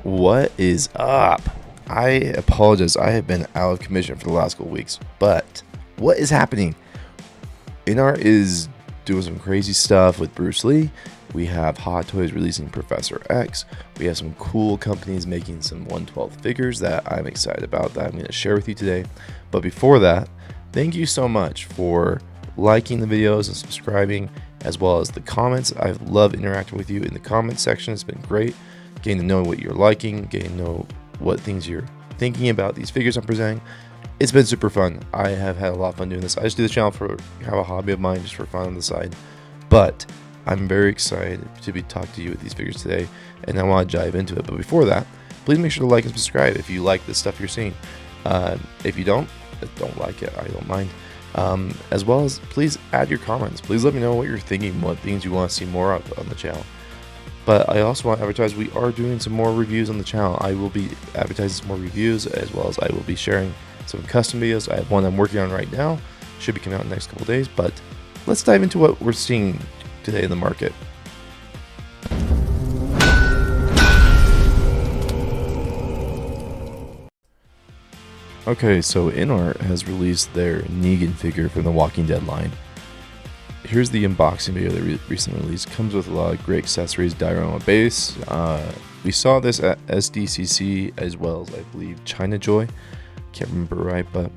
What is up? I apologize. I have been out of commission for the last couple weeks, but what is happening? Inart is doing some crazy stuff with Bruce Lee. We have Hot Toys releasing Professor X. We have some cool companies making some 1/12 figures that I'm excited about that I'm going to share with you today. But before that, thank you so much for liking the videos and subscribing, as well as the comments. I love interacting with you in the comments section. It's been great getting to know what you're liking, getting to know what things you're thinking about these figures I'm presenting. It's been super fun. I have had a lot of fun doing this. I just do the channel for have a hobby of mine, just for fun on the side. But I'm very excited to be talking to you with these figures today, and I want to dive into it. But before that, please make sure to like and subscribe if you like the stuff you're seeing. If you don't like it, I don't mind. As well as please add your comments. Please let me know what you're thinking, what things you want to see more of on the channel. But I also want to advertise we are doing some more reviews on the channel. I will be advertising some more reviews, as well as I will be sharing some custom videos. I have one I'm working on right now. Should be coming out in the next couple days. But let's dive into what we're seeing today in the market. Okay, so Inart has released their Negan figure from the Walking Dead line. Here's the unboxing video they recently released. Comes with a lot of great accessories, diorama base. We saw this at SDCC, as well as I believe China Joy. Can't remember right, but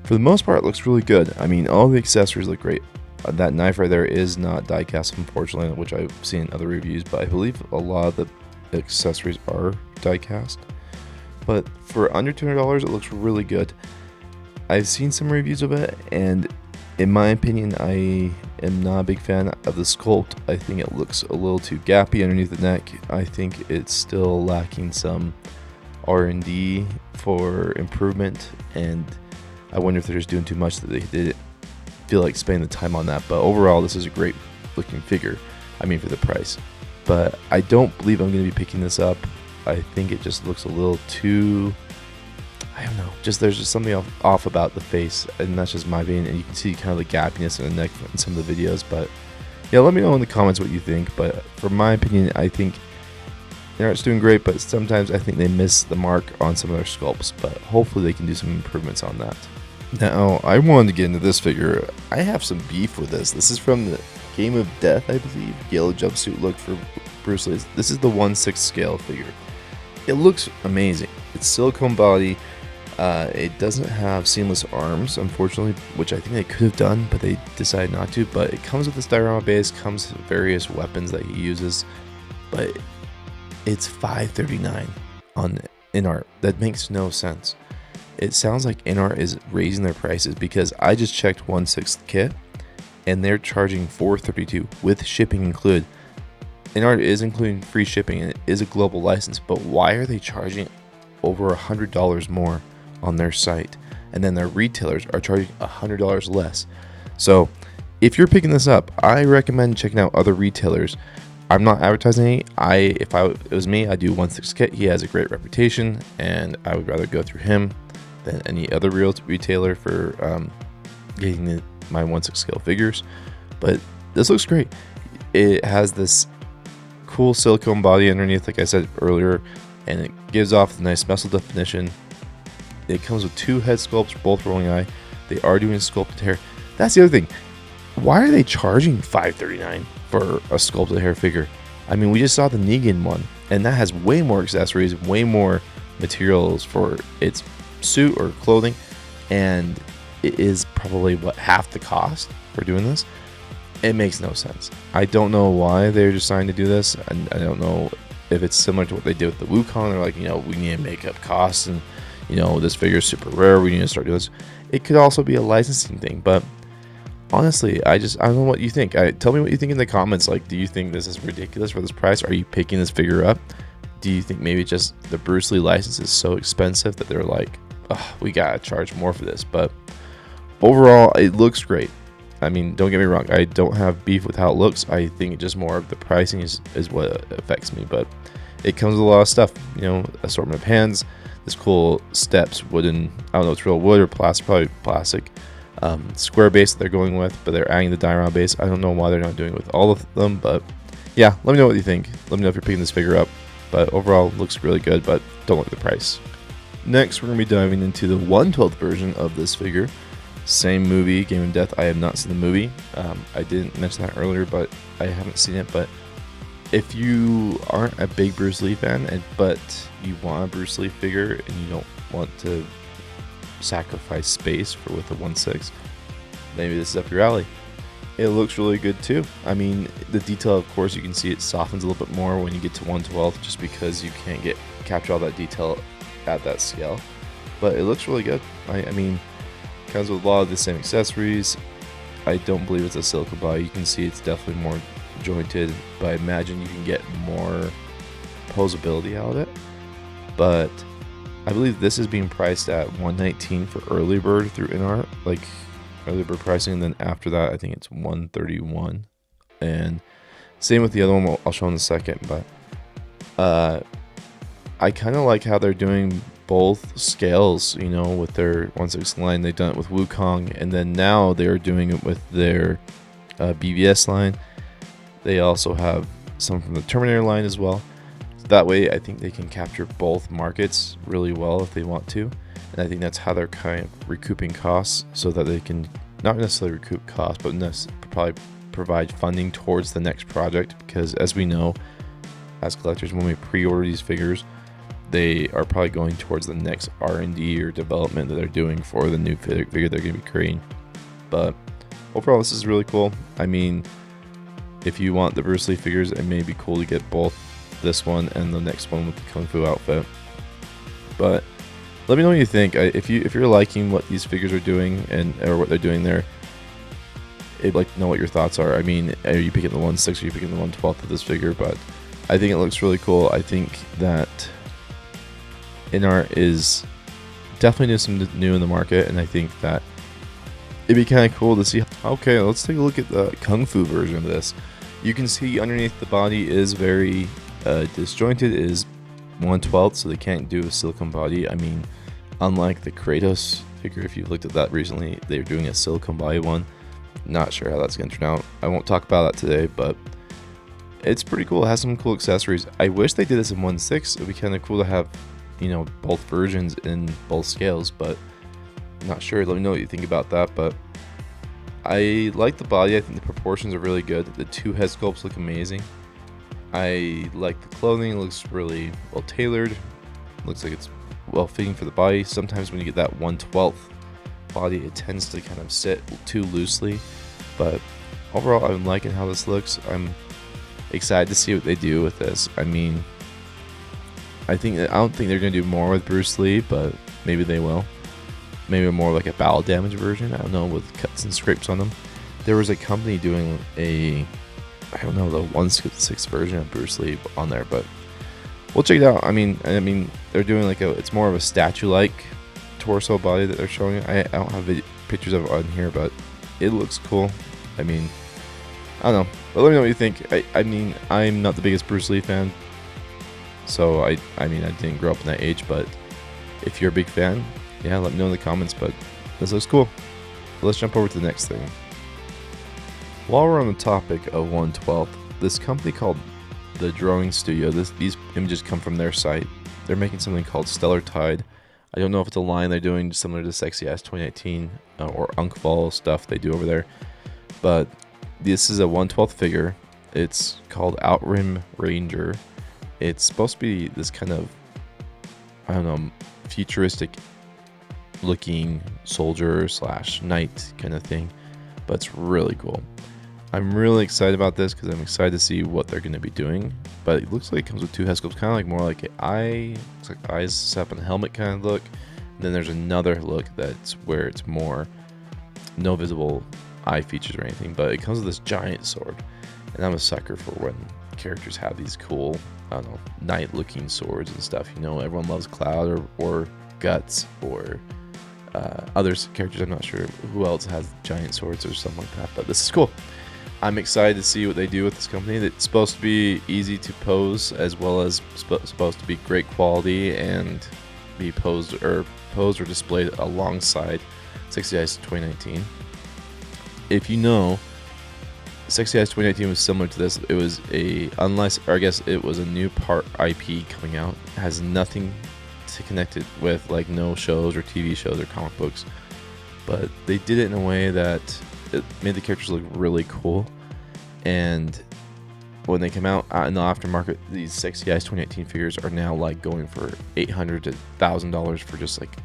for the most part it looks really good. I mean, all the accessories look great. That knife right there is not die cast, unfortunately, which I've seen in other reviews, but I believe a lot of the accessories are die cast. But for under $200 it looks really good. I've seen some reviews of it, and in my opinion, I am not a big fan of the sculpt. I think it looks a little too gappy underneath the neck. I think it's still lacking some R&D for improvement, and I wonder if they're just doing too much that they didn't feel like spending the time on that. But overall, this is a great looking figure, I mean, for the price. But I don't believe I'm going to be picking this up. I think it just looks a little too, I don't know, there's just something off about the face, and that's just my opinion. And you can see kind of the gappiness in the neck in some of the videos. But yeah, let me know in the comments what you think. But for my opinion, I think Inart's doing great, but sometimes I think they miss the mark on some of their sculpts. But hopefully they can do some improvements on that. Now, I wanted to get into this figure. I have some beef with this. This is from the Game of Death, I believe. Yellow jumpsuit look for Bruce Lee. This is the 1/6 scale figure. It looks amazing. It's silicone body. It doesn't have seamless arms, unfortunately, which I think they could have done, but they decided not to. But it comes with this diorama base, comes with various weapons that he uses. But it's $539 on Inart. That makes no sense. It sounds like Inart is raising their prices, because I just checked 1/6 kit, and they're charging $432 with shipping included. Inart is including free shipping, and it is a global license, but why are they charging over $100 more on their site, and then their retailers are charging $100 less? So if you're picking this up, I recommend checking out other retailers. I'm not advertising any. If it was me, I'd do 1/6 kit. He has a great reputation, and I would rather go through him than any other real retailer for getting my 1/6 scale figures. But this looks great. It has this cool silicone body underneath, like I said earlier, and it gives off the nice muscle definition. It comes with two head sculpts, both rolling eye. They are doing sculpted hair. That's the other thing. Why are they charging $539 for a sculpted hair figure? I mean, we just saw the Negan one, and that has way more accessories, way more materials for its suit or clothing, and it is probably half the cost for doing this. It makes no sense. I don't know why they're deciding to do this, and I don't know if it's similar to what they did with the Wukong. They're like, we need to make up costs, and this figure is super rare, we need to start doing this. It could also be a licensing thing, but honestly, I don't know what you think. Tell me what you think in the comments. Like, do you think this is ridiculous for this price? Are you picking this figure up? Do you think maybe just the Bruce Lee license is so expensive that they're like, we gotta charge more for this? But overall, it looks great. I mean, don't get me wrong, I don't have beef with how it looks. I think just more of the pricing is what affects me. But it comes with a lot of stuff, assortment of hands, this cool steps, wooden, I don't know if it's real wood or plastic, probably plastic, square base that they're going with, but they're adding the diorama base. I don't know why they're not doing it with all of them, but yeah, let me know what you think. Let me know if you're picking this figure up. but overall looks really good, but don't look at the price. Next, we're going to be diving into the 1/12 version of this figure. Same movie, Game of Death. I have not seen the movie. I didn't mention that earlier, but I haven't seen it. But if you aren't a big Bruce Lee fan, but you want a Bruce Lee figure and you don't want to sacrifice space with a 1/6, maybe this is up your alley. It looks really good too. I mean, the detail, of course, you can see it softens a little bit more when you get to 1/12, just because you can't capture all that detail at that scale. But it looks really good. I mean, comes with a lot of the same accessories. I don't believe it's a silicone body. You can see it's definitely more jointed, but I imagine you can get more posability out of it. But I believe this is being priced at $119 for early bird through InArt, like early bird pricing, and then after that I think it's $131. And same with the other one I'll show in a second. But I kind of like how they're doing both scales, you know, with their 1/6 line. They've done it with Wukong, and then now they're doing it with their BVS line. They also have some from the Terminator line as well. That way I think they can capture both markets really well if they want to, and I think that's how they're kind of recouping costs, so that they can not necessarily recoup costs, but probably provide funding towards the next project. Because as we know, as collectors, when we pre-order these figures, they are probably going towards the next R&D or development that they're doing for the new figure they're going to be creating. But overall, this is really cool. I mean, if you want the Bruce Lee figures, it may be cool to get both this one and the next one with the Kung Fu outfit. But let me know what you think. If you're liking what these figures are doing or what they're doing there, I'd like to know what your thoughts are. I mean, are you picking the 1/6 or are you picking the 1/12 of this figure? But I think it looks really cool. I think that InArt is definitely doing something new in the market, and I think that it'd be kind of cool to see. Okay, let's take a look at the Kung Fu version of this. You can see underneath the body is very disjointed. It is 1/12, so they can't do a silicone body. I mean, unlike the Kratos figure, if you've looked at that recently, they're doing a silicone body one. Not sure how that's going to turn out. I won't talk about that today, but it's pretty cool. It has some cool accessories. I wish they did this in 1/6. It'd be kind of cool to have, you know, both versions in both scales, but I'm not sure. Let me know what you think about that. But I like the body. I think the proportions are really good. The two head sculpts look amazing. I like the clothing. It looks really well tailored. Looks like it's well fitting for the body. Sometimes when you get that 1/12 body, it tends to kind of sit too loosely. But overall, I'm liking how this looks. I'm excited to see what they do with this. I mean, I don't think they're gonna do more with Bruce Lee, but maybe they will. Maybe more like a battle damage version. I don't know, with cuts and scrapes on them. There was a company doing the 1/6 version of Bruce Lee on there, but we'll check it out. I mean, they're doing it's more of a statue-like torso body that they're showing. I don't have pictures of it on here, but it looks cool. I mean, I don't know, but let me know what you think. I mean, I'm not the biggest Bruce Lee fan, so I didn't grow up in that age, but if you're a big fan, yeah, let me know in the comments. But this looks cool. Let's jump over to the next thing. While we're on the topic of 1/12, this company called The Drawing Studio, these images come from their site. They're making something called Stellar Tide. I don't know if it's a line they're doing similar to Sexy Ass 2019 or Unkfall stuff they do over there, but this is a 1/12 figure. It's called Outrim Ranger. It's supposed to be this kind of, I don't know, futuristic looking soldier / knight kind of thing, but it's really cool. I'm really excited about this because I'm excited to see what they're going to be doing. But it looks like it comes with two head sculpts, kind of like more like an eye, looks like eyes set up in a helmet kind of look. And then there's another look that's where it's more no visible eye features or anything, but it comes with this giant sword. And I'm a sucker for when characters have these cool, I don't know, knight looking swords and stuff. You know, everyone loves Cloud or Guts or other characters. I'm not sure who else has giant swords or something like that, but this is cool. I'm excited to see what they do with this company. It's supposed to be easy to pose, as well as supposed to be great quality and be posed or displayed alongside 60 Ice 2019. If you know Sexy Eyes 2019 was similar to this. It was I guess it was a new part IP coming out. It has nothing to connect it with, like no shows or TV shows or comic books. But they did it in a way that it made the characters look really cool. And when they come out in the aftermarket, these Sexy Eyes 2018 figures are now like going for $800 to $1,000 for just like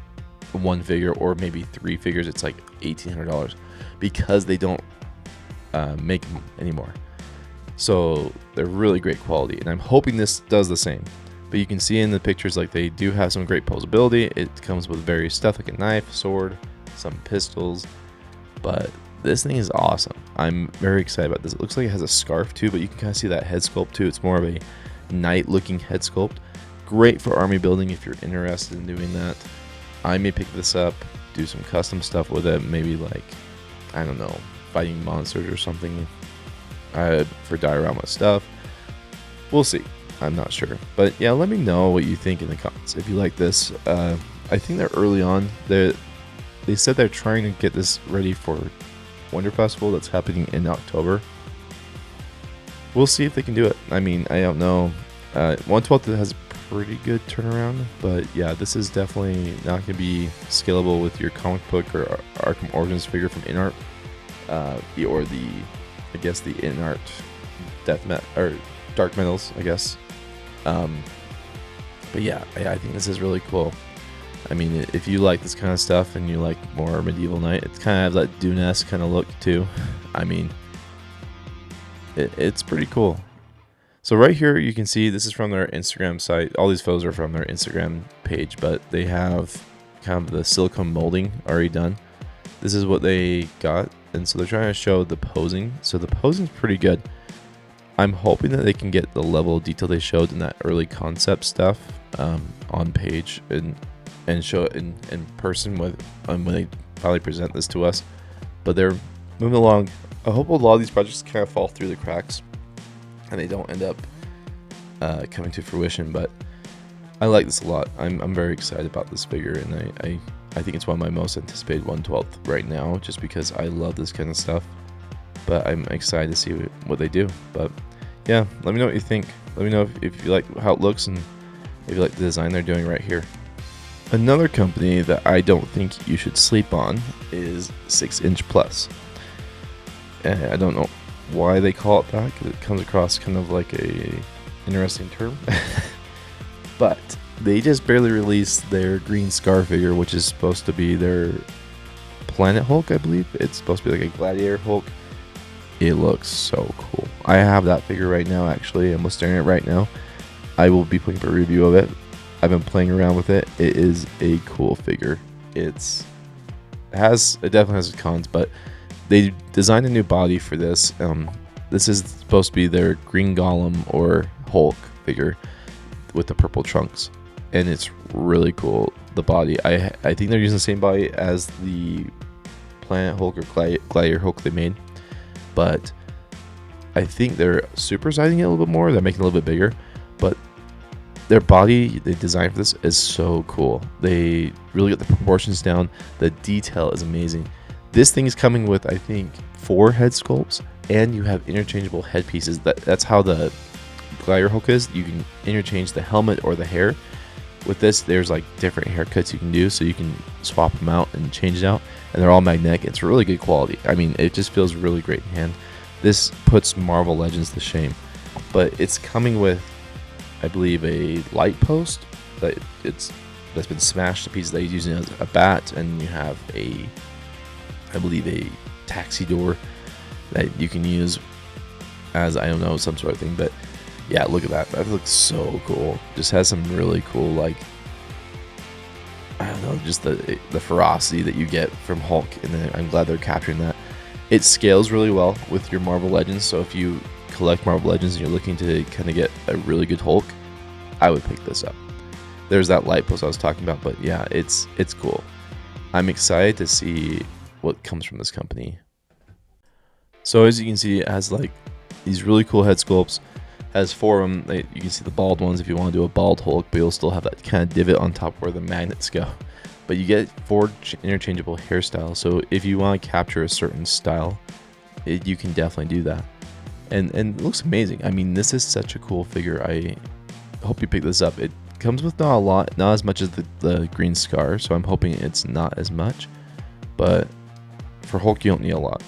one figure, or maybe 3 figures. It's like $1,800 because they don't make them anymore. So they're really great quality, and I'm hoping this does the same. But you can see in the pictures, like, they do have some great posability. It comes with various stuff like a knife, sword, some pistols, but this thing is awesome. I'm very excited about this. It looks like it has a scarf too, but you can kind of see that head sculpt too. It's more of a knight looking head sculpt. Great for army building if you're interested in doing that. I may pick this up, do some custom stuff with it, maybe like, I don't know, fighting monsters or something for diorama stuff. We'll see. I'm not sure. But yeah, let me know what you think in the comments if you like this. I think they're early on. They said they're trying to get this ready for Wonder Festival that's happening in October. We'll see if they can do it. I mean, I don't know. 1/12 has a pretty good turnaround, but yeah, this is definitely not going to be scalable with your comic book or Arkham Origins figure from InArt, or the InArt Dark Metals, I guess. But yeah, I think this is really cool. I mean, if you like this kind of stuff and you like more medieval knight, it's kind of that Dune-esque kind of look too. I mean, it's pretty cool. So right here, you can see this is from their Instagram site. All these photos are from their Instagram page, but they have kind of the silicone molding already done. This is what they got, and so they're trying to show the posing. So the posing's pretty good. I'm hoping that they can get the level of detail they showed in that early concept stuff on page and show it in person when they finally present this to us. But they're moving along. I hope a lot of these projects kind of fall through the cracks and they don't end up coming to fruition. But I like this a lot. I'm very excited about this figure, and I think it's one of my most anticipated 1/12 right now, just because I love this kind of stuff. But I'm excited to see what they do. But yeah, let me know what you think. Let me know if you like how it looks and if you like the design they're doing right here. Another company that I don't think you should sleep on is 6" Plus. I don't know why they call it that, because it comes across kind of like a interesting term. But they just barely released their Green Scar figure, which is supposed to be their Planet Hulk, I believe. It's supposed to be like a Gladiator Hulk. It looks so cool. I have that figure right now, actually. I'm staring at it right now. I will be putting up a review of it. I've been playing around with it. It is a cool figure. It definitely has its cons, but they designed a new body for this. This is supposed to be their Green Golem or Hulk figure with the purple trunks, and it's really cool. The body, I think they're using the same body as the Planet Hulk or Gladiator Hulk they made, but I think they're supersizing it a little bit more. They're making it a little bit bigger, but their body they designed for this is so cool. They really got the proportions down. The detail is amazing. This thing is coming with, I think, 4 head sculpts, and you have interchangeable head pieces. That's how the Gladiator Hulk is. You can interchange the helmet or the hair. With this, there's like different haircuts you can do, so you can swap them out and change it out, and they're all magnetic. It's really good quality. I mean, it just feels really great in hand. This puts Marvel Legends to shame, but it's coming with, I believe, a light post that's been smashed to pieces that he's using as a bat, and you have I believe a taxi door that you can use as, I don't know, some sort of thing. But yeah, look at that. That looks so cool. Just has some really cool, like, I don't know, just the ferocity that you get from Hulk, and then I'm glad they're capturing that. It scales really well with your Marvel Legends, so if you collect Marvel Legends and you're looking to kind of get a really good Hulk, I would pick this up. There's that light post I was talking about, but yeah, it's cool. I'm excited to see what comes from this company. So as you can see, it has like these really cool head sculpts. Has 4 of them. You can see the bald ones if you want to do a bald Hulk, but you'll still have that kind of divot on top where the magnets go. But you get 4 interchangeable hairstyles, so if you want to capture a certain style, you can definitely do that. and it looks amazing. I mean, this is such a cool figure. I hope you pick this up. It comes with not a lot, not as much as the green scar, so I'm hoping it's not as much. But for Hulk, you don't need a lot.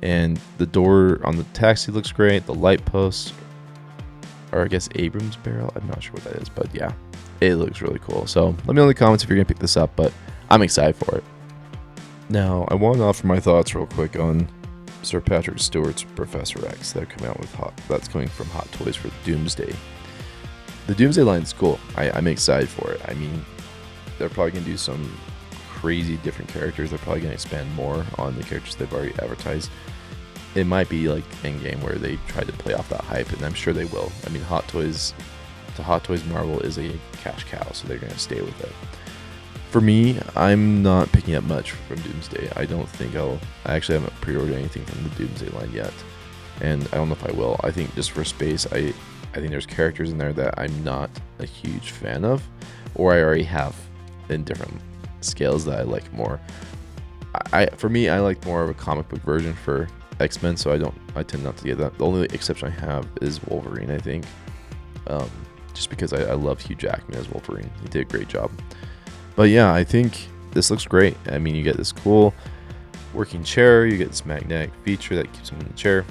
And the door on the taxi looks great. The light posts, or I guess Abrams barrel, I'm not sure what that is, but yeah, it looks really cool. So let me know in the comments if you're gonna pick this up, but I'm excited for it. Now I want to offer my thoughts real quick on Sir Patrick Stewart's Professor X that coming out with that's coming from Hot Toys for Doomsday. The Doomsday line's cool. I'm excited for it. I mean, they're probably gonna do some crazy different characters. They're probably gonna expand more on the characters they've already advertised. It might be like Endgame where they try to play off that hype, and I'm sure they will. I mean, Hot Toys Marvel is a cash cow, so they're gonna stay with it. For me, I'm not picking up much from Doomsday. I don't think I actually haven't pre-ordered anything from the Doomsday line yet, and I don't know if I will. I think just for space, I think there's characters in there that I'm not a huge fan of, or I already have in different scales that I like more. For me, I like more of a comic book version for X-Men, so I tend not to get that. The only exception I have is Wolverine, I think, just because I love Hugh Jackman as Wolverine. He did a great job. But yeah, I think this looks great. I mean, you get this cool working chair, you get this magnetic feature that keeps him in the chair.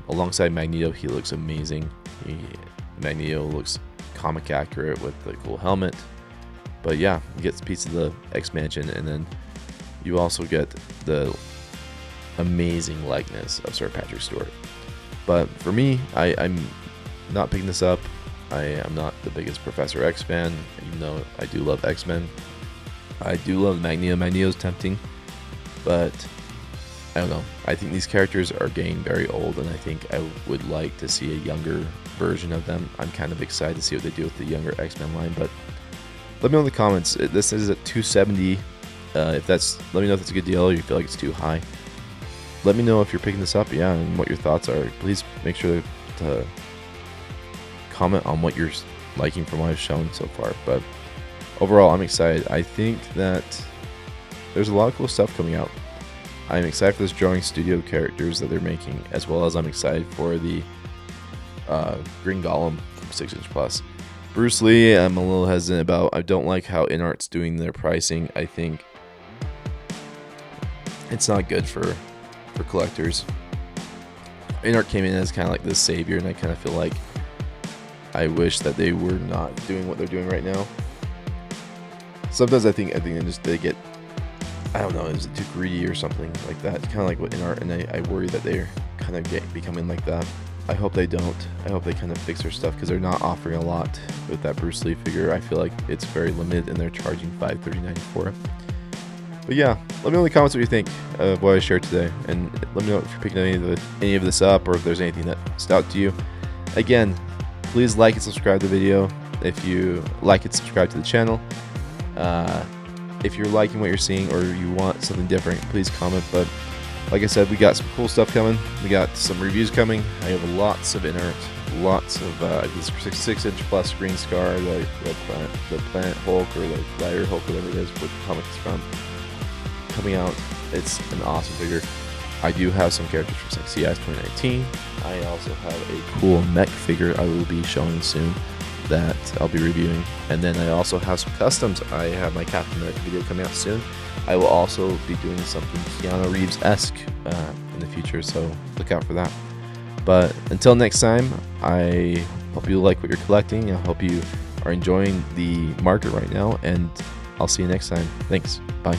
Alongside Magneto, he looks amazing. Magneto looks comic accurate with the cool helmet. But yeah, you get a piece of the X-Mansion, and then you also get the amazing likeness of Sir Patrick Stewart. But for me, I'm not picking this up. I am not the biggest Professor X fan, even though I do love X-Men. I do love Magneto. Magneto's tempting, but I don't know. I think these characters are getting very old, and I think I would like to see a younger version of them. I'm kind of excited to see what they do with the younger X-Men line, but let me know in the comments. This is at $270. Let me know if it's a good deal or you feel like it's too high. Let me know if you're picking this up, yeah, and what your thoughts are. Please make sure to comment on what you're liking from what I've shown so far. But overall, I'm excited. I think that there's a lot of cool stuff coming out. I'm excited for this Drawing Studio characters that they're making, as well as I'm excited for the Green Golem from 6" Plus. Bruce Lee, I'm a little hesitant about. I don't like how InArt's doing their pricing. I think it's not good for collectors. InArt came in as kind of like the savior, and I kind of feel like I wish that they were not doing what they're doing right now. Sometimes I think they get, I don't know, is it too greedy or something like that? Kind of like what InArt, and I worry that they're kind of becoming like that. I hope they don't. I hope they kind of fix their stuff, because they're not offering a lot with that Bruce Lee figure. I feel like it's very limited, and they're charging $539 for it. But yeah, let me know in the comments what you think of what I shared today, and let me know if you're picking any of this up, or if there's anything that stood out to you. Again, please like and subscribe to the video. If you like it, subscribe to the channel. If you're liking what you're seeing or you want something different, please comment. But like I said, we got some cool stuff coming. We got some reviews coming. I have lots of InArt, lots of this 6" Plus Green Scar, the Planet Hulk, or the Rider Hulk, whatever it is, what comic it's from, coming out. It's an awesome figure. I do have some characters from CIS 2019. I also have a cool mech figure I will be showing soon that I'll be reviewing. And then I also have some customs. I have my Captain America video coming out soon. I will also be doing something Keanu Reeves-esque in the future, so look out for that. But until next time, I hope you like what you're collecting. I hope you are enjoying the market right now, and I'll see you next time. Thanks. Bye.